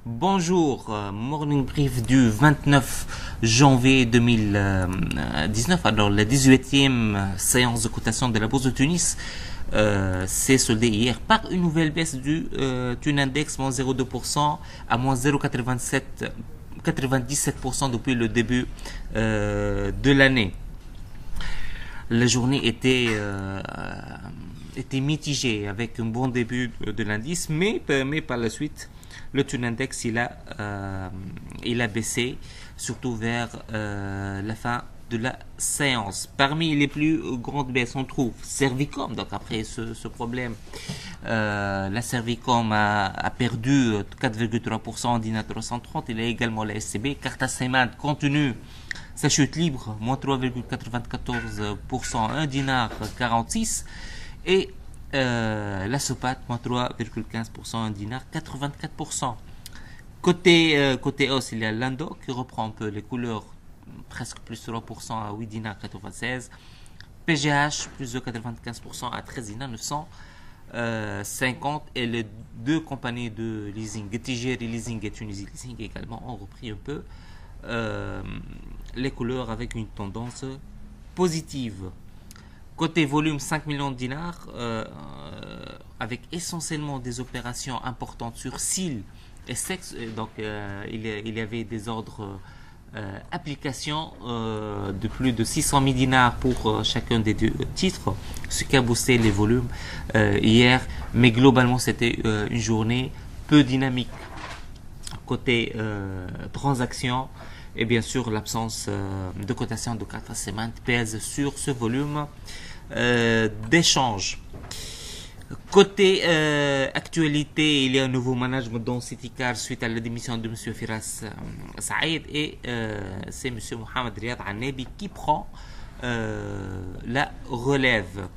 Bonjour, morning brief du 29 janvier 2019. Alors, la 18e séance de cotation de la Bourse de Tunis s'est soldée hier par une nouvelle baisse du Tune Index, moins 0,2% à moins 0,97% depuis le début de l'année. La journée était mitigée avec un bon début de l'indice, mais par la suite, le Tune Index il a baissé, surtout vers la fin de la séance. Parmi les plus grandes baisses, on trouve Servicom. Donc après ce problème, la Servicom a perdu 4,3% en dinar 330. Il y a également la SCB. Carta Cement continue sa chute libre, moins 3,94%, 1 dinar 46. Et la Sopat, moins 3,15%, 1 dinar 84%. Côté hausse, il y a l'Indo qui reprend un peu les couleurs, presque plus 3% à 8 dinars 96. PGH, plus de 95% à 13 dinars 950. Et les deux compagnies de leasing, Tijeri Leasing et Tunisie Leasing également, ont repris un peu les couleurs avec une tendance positive. Côté volume, 5 millions de dinars, avec essentiellement des opérations importantes sur SIL et SEX. Donc, il y avait des ordres applications de plus de 600 000 dinars pour chacun des deux titres, ce qui a boosté les volumes hier. Mais globalement, c'était une journée peu dynamique. Côté transactions, et bien sûr, l'absence de cotation de Carta Cement pèse sur ce volume d'échange. Côté actualité, il y a un nouveau management dans Citycar suite à la démission de M. Firas Saïd et c'est M. Mohamed Riyad Annabi qui prend la relève.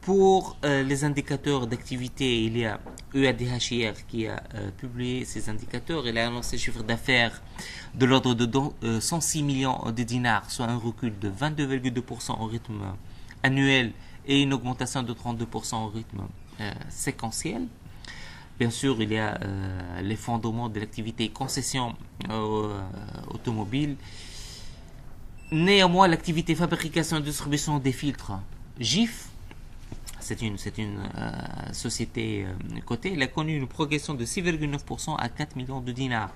Pour les indicateurs d'activité, il y a EADH hier qui a publié ses indicateurs. Il a annoncé chiffre d'affaires de l'ordre de 106 millions de dinars, soit un recul de 22,2% au rythme annuel et une augmentation de 32% au rythme séquentiel. Bien sûr, il y a l'effondrement de l'activité concession automobile. Néanmoins, l'activité fabrication et distribution des filtres GIF, c'est une société cotée, elle a connu une progression de 6,9% à 4 millions de dinars.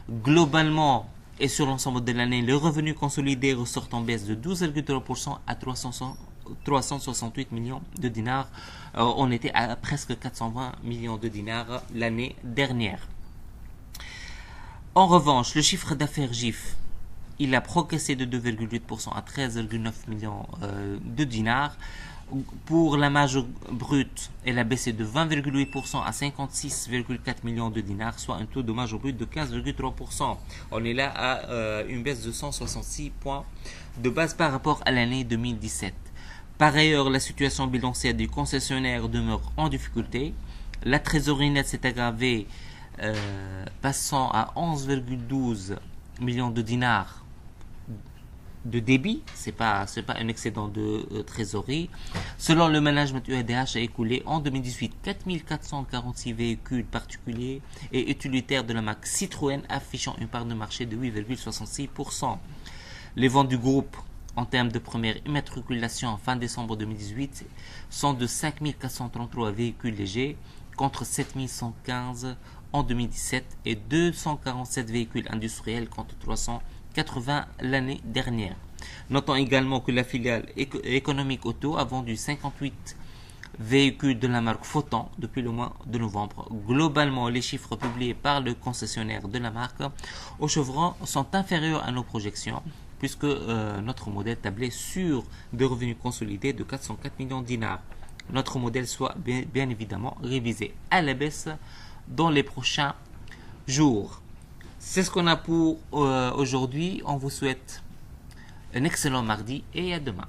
Globalement, et sur l'ensemble de l'année, le revenu consolidé ressort en baisse de 12,3% à 368 millions de dinars. On était à presque 420 millions de dinars l'année dernière. En revanche, le chiffre d'affaires GIF, il a progressé de 2,8% à 13,9 millions de dinars. Pour la marge brute, elle a baissé de 20,8% à 56,4 millions de dinars, soit un taux de marge brute de 15,3%. On est là à une baisse de 166 points de base par rapport à l'année 2017. Par ailleurs, la situation bilancière du concessionnaire demeure en difficulté. La trésorerie nette s'est aggravée, passant à 11,12 millions de dinars de débit, c'est pas un excédent de trésorerie. Selon le management EADH, a écoulé en 2018 4446 véhicules particuliers et utilitaires de la marque Citroën, affichant une part de marché de 8,66%. Les ventes du groupe en termes de première immatriculation en fin décembre 2018 sont de 5433 véhicules légers contre 7115 en 2017 et 247 véhicules industriels contre 380 l'année dernière. Notons également que la filiale économique auto a vendu 58 véhicules de la marque Photon depuis le mois de novembre. Globalement, les chiffres publiés par le concessionnaire de la marque au chevron sont inférieurs à nos projections, puisque notre modèle tablait sur des revenus consolidés de 404 millions de dinars. Notre modèle soit bien évidemment révisé à la baisse dans les prochains jours. C'est ce qu'on a pour aujourd'hui. On vous souhaite un excellent mardi et à demain.